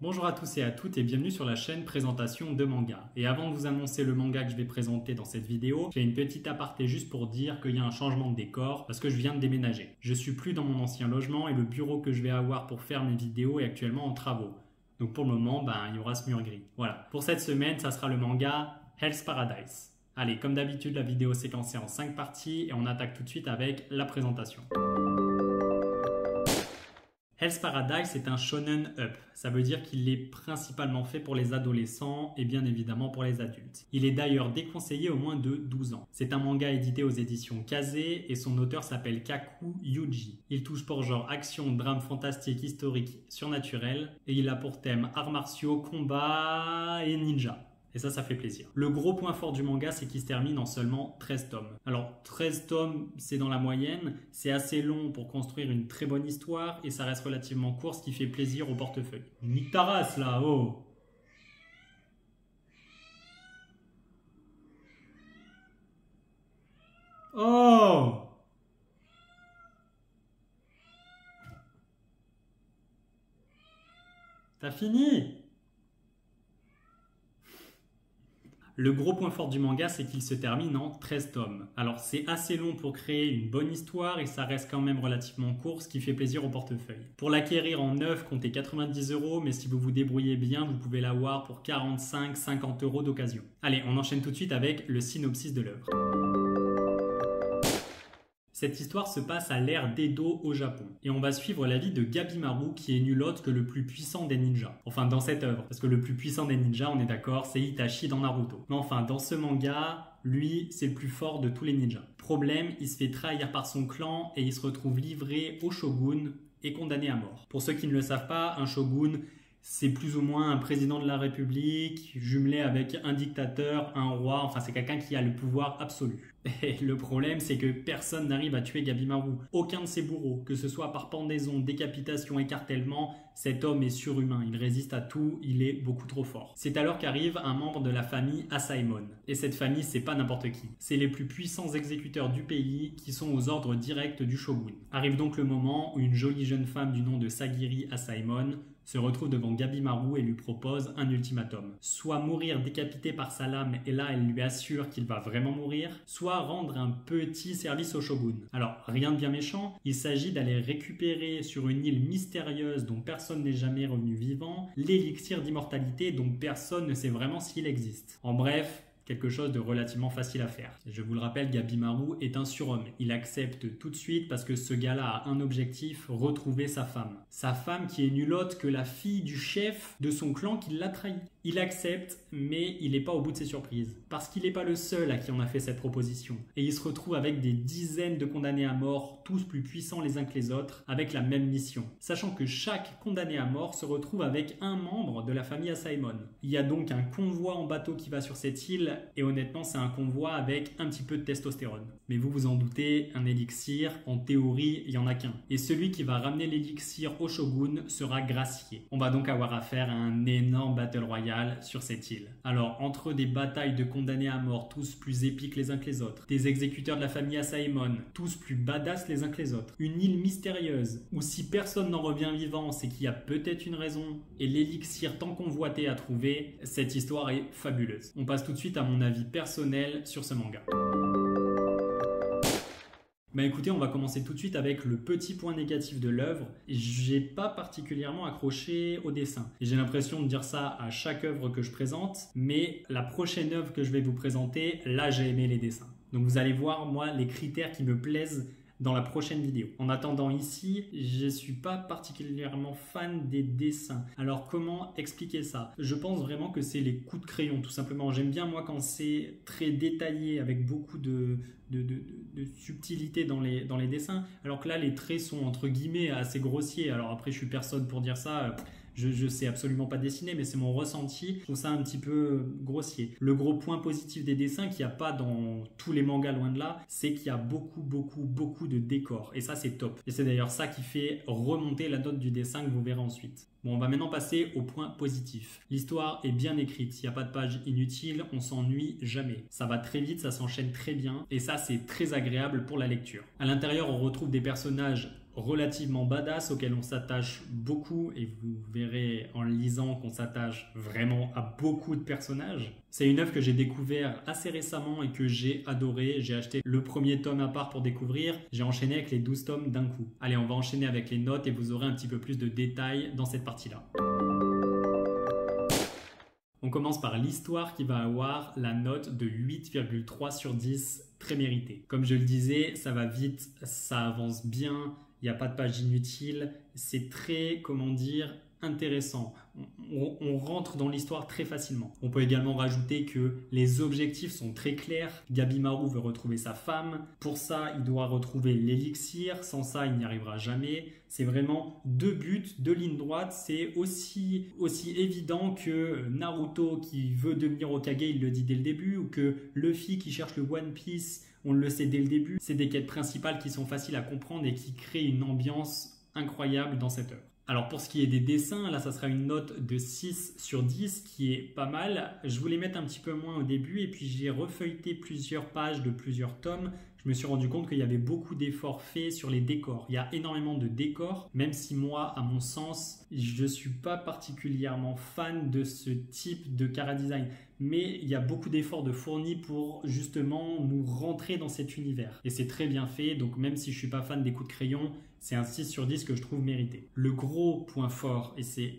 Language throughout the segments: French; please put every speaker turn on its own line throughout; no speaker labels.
Bonjour à tous et à toutes et bienvenue sur la chaîne présentation de manga. Et avant de vous annoncer le manga que je vais présenter dans cette vidéo, j'ai une petite aparté juste pour dire qu'il y a un changement de décor parce que je viens de déménager. Je suis plus dans mon ancien logement et le bureau que je vais avoir pour faire mes vidéos est actuellement en travaux. Donc pour le moment, il y aura ce mur gris. Voilà. Pour cette semaine, ça sera le manga Hell's Paradise. Allez, comme d'habitude, la vidéo est séquencée en 5 parties et on attaque tout de suite avec la présentation. Hell's Paradise est un shonen up, ça veut dire qu'il est principalement fait pour les adolescents et bien évidemment pour les adultes. Il est d'ailleurs déconseillé au moins de 12 ans. C'est un manga édité aux éditions Kaze et son auteur s'appelle Kaku Yuji. Il touche pour genre action, drame fantastique, historique, surnaturel et il a pour thème arts martiaux, combat et ninja. Et ça fait plaisir. Le gros point fort du manga, c'est qu'il se termine en seulement 13 tomes. Alors, 13 tomes, c'est dans la moyenne. C'est assez long pour construire une très bonne histoire et ça reste relativement court, ce qui fait plaisir au portefeuille. Nique ta race, là, oh! Oh! T'as fini? Le gros point fort du manga, c'est qu'il se termine en 13 tomes. Alors c'est assez long pour créer une bonne histoire et ça reste quand même relativement court, ce qui fait plaisir au portefeuille. Pour l'acquérir en neuf, comptez 90 €, mais si vous vous débrouillez bien, vous pouvez l'avoir pour 45-50 € d'occasion. Allez, on enchaîne tout de suite avec le synopsis de l'œuvre. Cette histoire se passe à l'ère d'Edo au Japon. Et on va suivre la vie de Gabimaru qui est nul autre que le plus puissant des ninjas. Enfin, dans cette œuvre. Parce que le plus puissant des ninjas, on est d'accord, c'est Itachi dans Naruto. Mais enfin, dans ce manga, lui, c'est le plus fort de tous les ninjas. Problème, il se fait trahir par son clan et il se retrouve livré au shogun et condamné à mort. Pour ceux qui ne le savent pas, un shogun, c'est plus ou moins un président de la République, jumelé avec un dictateur, un roi, enfin c'est quelqu'un qui a le pouvoir absolu. Et le problème, c'est que personne n'arrive à tuer Gabimaru. Aucun de ses bourreaux, que ce soit par pendaison, décapitation, écartèlement, cet homme est surhumain, il résiste à tout, il est beaucoup trop fort. C'est alors qu'arrive un membre de la famille Asaemon. Et cette famille, c'est pas n'importe qui. C'est les plus puissants exécuteurs du pays qui sont aux ordres directs du shogun. Arrive donc le moment où une jolie jeune femme du nom de Sagiri Asaemon se retrouve devant Gabimaru et lui propose un ultimatum. Soit mourir décapité par sa lame et là elle lui assure qu'il va vraiment mourir, soit rendre un petit service au shogun. Alors rien de bien méchant, il s'agit d'aller récupérer sur une île mystérieuse dont personne n'est jamais revenu vivant, l'élixir d'immortalité dont personne ne sait vraiment s'il existe. En bref, quelque chose de relativement facile à faire. Je vous le rappelle, Gabimaru est un surhomme. Il accepte tout de suite parce que ce gars-là a un objectif, retrouver sa femme. Sa femme qui est nulle autre que la fille du chef de son clan qui l'a trahi. Il accepte, mais il n'est pas au bout de ses surprises. Parce qu'il n'est pas le seul à qui on a fait cette proposition. Et il se retrouve avec des dizaines de condamnés à mort, tous plus puissants les uns que les autres, avec la même mission. Sachant que chaque condamné à mort se retrouve avec un membre de la famille Asaemon. Il y a donc un convoi en bateau qui va sur cette île, et honnêtement c'est un convoi avec un petit peu de testostérone. Mais vous vous en doutez, un élixir, en théorie, il n'y en a qu'un. Et celui qui va ramener l'élixir au shogun sera gracié. On va donc avoir affaire à un énorme battle royale sur cette île. Alors, entre des batailles de condamnés à mort, tous plus épiques les uns que les autres, des exécuteurs de la famille Asaemon, tous plus badass les uns que les autres, une île mystérieuse, où si personne n'en revient vivant, c'est qu'il y a peut-être une raison, et l'élixir tant convoité à trouver, cette histoire est fabuleuse. On passe tout de suite à mon avis personnel sur ce manga. Écoutez, on va commencer tout de suite avec le petit point négatif de l'œuvre. J'ai pas particulièrement accroché au dessin. Et j'ai l'impression de dire ça à chaque œuvre que je présente, mais la prochaine œuvre que je vais vous présenter, là j'ai aimé les dessins. Donc vous allez voir, moi, les critères qui me plaisent dans la prochaine vidéo. En attendant ici, je suis pas particulièrement fan des dessins. Alors comment expliquer ça? Je pense vraiment que c'est les coups de crayon tout simplement. J'aime bien moi quand c'est très détaillé avec beaucoup de subtilité dans les dessins. Alors que là les traits sont entre guillemets assez grossiers. Alors après je suis personne pour dire ça. Je sais absolument pas dessiner, mais c'est mon ressenti. Je trouve ça un petit peu grossier. Le gros point positif des dessins qu'il n'y a pas dans tous les mangas loin de là, c'est qu'il y a beaucoup de décors. Et ça, c'est top. Et c'est d'ailleurs ça qui fait remonter la note du dessin que vous verrez ensuite. Bon, on va maintenant passer au point positif. L'histoire est bien écrite, il n'y a pas de page inutile, on s'ennuie jamais. Ça va très vite, ça s'enchaîne très bien, et ça c'est très agréable pour la lecture. À l'intérieur, on retrouve des personnages relativement badass auquel on s'attache beaucoup, et vous verrez en le lisant qu'on s'attache vraiment à beaucoup de personnages. C'est une œuvre que j'ai découvert assez récemment et que j'ai adoré. J'ai acheté le premier tome à part pour découvrir, j'ai enchaîné avec les 12 tomes d'un coup. Allez, on va enchaîner avec les notes et vous aurez un petit peu plus de détails dans cette partie-là. On commence par l'histoire qui va avoir la note de 8,3 sur 10, très méritée. Comme je le disais, ça va vite, ça avance bien, il n'y a pas de page inutile, c'est très, comment dire, intéressant. On rentre dans l'histoire très facilement. On peut également rajouter que les objectifs sont très clairs. Gabimaru veut retrouver sa femme. Pour ça, il doit retrouver l'élixir. Sans ça, il n'y arrivera jamais. C'est vraiment 2 buts, 2 lignes droites. C'est aussi évident que Naruto qui veut devenir Hokage, il le dit dès le début, ou que Luffy qui cherche le One Piece, on le sait dès le début. C'est des quêtes principales qui sont faciles à comprendre et qui créent une ambiance incroyable dans cette œuvre. Alors pour ce qui est des dessins, là ça sera une note de 6 sur 10 qui est pas mal. Je voulais mettre un petit peu moins au début et puis j'ai refeuilleté plusieurs pages de plusieurs tomes. Je me suis rendu compte qu'il y avait beaucoup d'efforts faits sur les décors. Il y a énormément de décors, même si moi, à mon sens, je ne suis pas particulièrement fan de ce type de chara-design. Mais il y a beaucoup d'efforts de fournis pour justement nous rentrer dans cet univers. Et c'est très bien fait, donc même si je ne suis pas fan des coups de crayon, c'est un 6 sur 10 que je trouve mérité. Le gros point fort, et c'est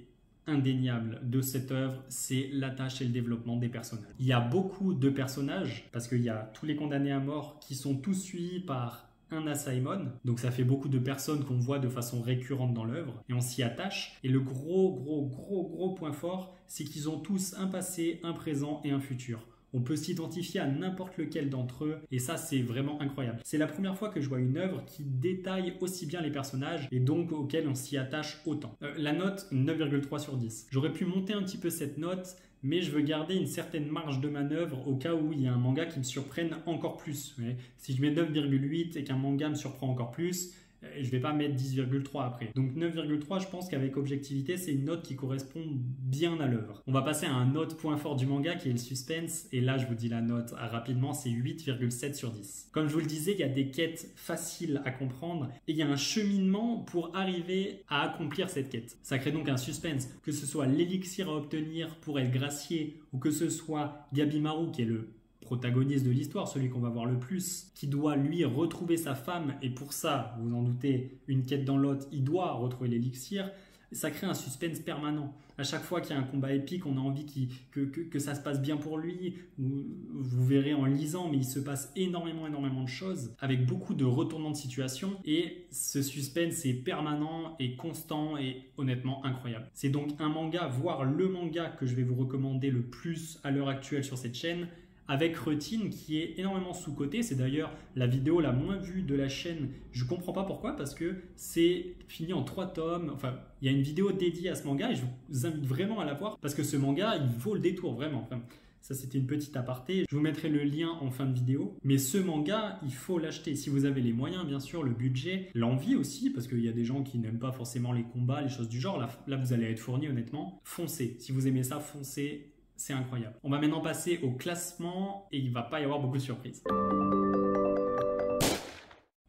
indéniable de cette œuvre, c'est l'attache et le développement des personnages. Il y a beaucoup de personnages, parce qu'il y a tous les condamnés à mort qui sont tous suivis par un Asaemon, donc ça fait beaucoup de personnes qu'on voit de façon récurrente dans l'œuvre, et on s'y attache. Et le gros point fort, c'est qu'ils ont tous un passé, un présent et un futur. On peut s'identifier à n'importe lequel d'entre eux et ça c'est vraiment incroyable. C'est la première fois que je vois une œuvre qui détaille aussi bien les personnages et donc auxquels on s'y attache autant. La note 9,3 sur 10. J'aurais pu monter un petit peu cette note mais je veux garder une certaine marge de manœuvre au cas où il y a un manga qui me surprenne encore plus. Si je mets 9,8 et qu'un manga me surprend encore plus, je ne vais pas mettre 10,3 après. Donc 9,3, je pense qu'avec objectivité, c'est une note qui correspond bien à l'œuvre. On va passer à un autre point fort du manga qui est le suspense. Et là, je vous dis la note rapidement, c'est 8,7 sur 10. Comme je vous le disais, il y a des quêtes faciles à comprendre et il y a un cheminement pour arriver à accomplir cette quête. Ça crée donc un suspense, que ce soit l'élixir à obtenir pour être gracié ou que ce soit Gabimaru qui est le protagoniste de l'histoire, celui qu'on va voir le plus, qui doit lui retrouver sa femme et pour ça, vous en doutez, une quête dans l'autre, il doit retrouver l'élixir. Ça crée un suspense permanent. À chaque fois qu'il y a un combat épique, on a envie que ça se passe bien pour lui. Vous verrez en lisant, mais il se passe énormément de choses avec beaucoup de retournements de situation et ce suspense est permanent et constant et honnêtement incroyable. C'est donc un manga, voire le manga que je vais vous recommander le plus à l'heure actuelle sur cette chaîne, avec Routine qui est énormément sous-coté. C'est d'ailleurs la vidéo la moins vue de la chaîne. Je comprends pas pourquoi, parce que c'est fini en 3 tomes. Enfin, il y a une vidéo dédiée à ce manga et je vous invite vraiment à la voir parce que ce manga, il vaut le détour, vraiment. Enfin, ça, c'était une petite aparté. Je vous mettrai le lien en fin de vidéo. Mais ce manga, il faut l'acheter. Si vous avez les moyens, bien sûr, le budget, l'envie aussi, parce qu'il y a des gens qui n'aiment pas forcément les combats, les choses du genre. Là, vous allez être fourni, honnêtement. Foncez. Si vous aimez ça, foncez. C'est incroyable. On va maintenant passer au classement et il ne va pas y avoir beaucoup de surprises.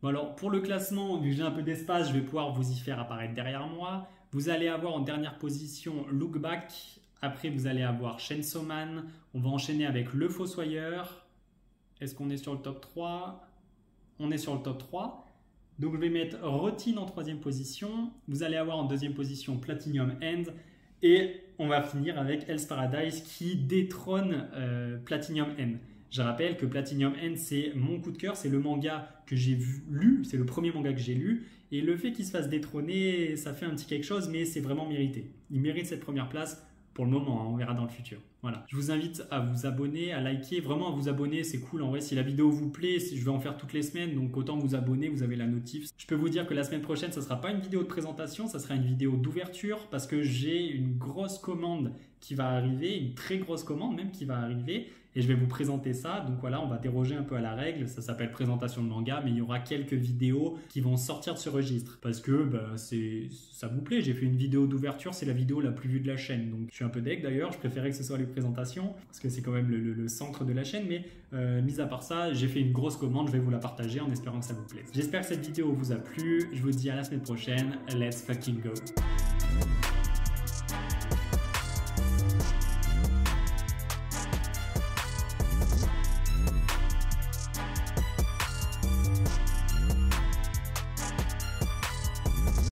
Bon alors, pour le classement, vu que j'ai un peu d'espace, je vais pouvoir vous y faire apparaître derrière moi. Vous allez avoir en dernière position Look Back. Après, vous allez avoir Chainsaw Man. On va enchaîner avec Le Fossoyeur. Est-ce qu'on est sur le top 3? On est sur le top 3. Donc, je vais mettre Routine en 3e position. Vous allez avoir en 2e position Platinum End. Et on va finir avec Hell's Paradise qui détrône Platinum End. Je rappelle que Platinum End, c'est mon coup de cœur, c'est le manga que j'ai lu, c'est le premier manga que j'ai lu. Et le fait qu'il se fasse détrôner, ça fait un petit quelque chose, mais c'est vraiment mérité. Il mérite cette première place pour le moment, hein, on verra dans le futur. Voilà. Je vous invite à vous abonner, à liker, vraiment à vous abonner, c'est cool. En vrai, si la vidéo vous plaît, je vais en faire toutes les semaines, donc autant vous abonner, vous avez la notif. Je peux vous dire que la semaine prochaine, ça ne sera pas une vidéo de présentation, ça sera une vidéo d'ouverture parce que j'ai une grosse commande qui va arriver, une très grosse commande même qui va arriver. Et je vais vous présenter ça. Donc voilà, on va déroger un peu à la règle. Ça s'appelle présentation de manga, mais il y aura quelques vidéos qui vont sortir de ce registre. Parce que ça vous plaît. J'ai fait une vidéo d'ouverture, c'est la vidéo la plus vue de la chaîne. Donc je suis un peu deg d'ailleurs, je préférais que ce soit les présentation, parce que c'est quand même le centre de la chaîne, mais mis à part ça, j'ai fait une grosse commande, je vais vous la partager en espérant que ça vous plaise. J'espère que cette vidéo vous a plu, je vous dis à la semaine prochaine, let's fucking go!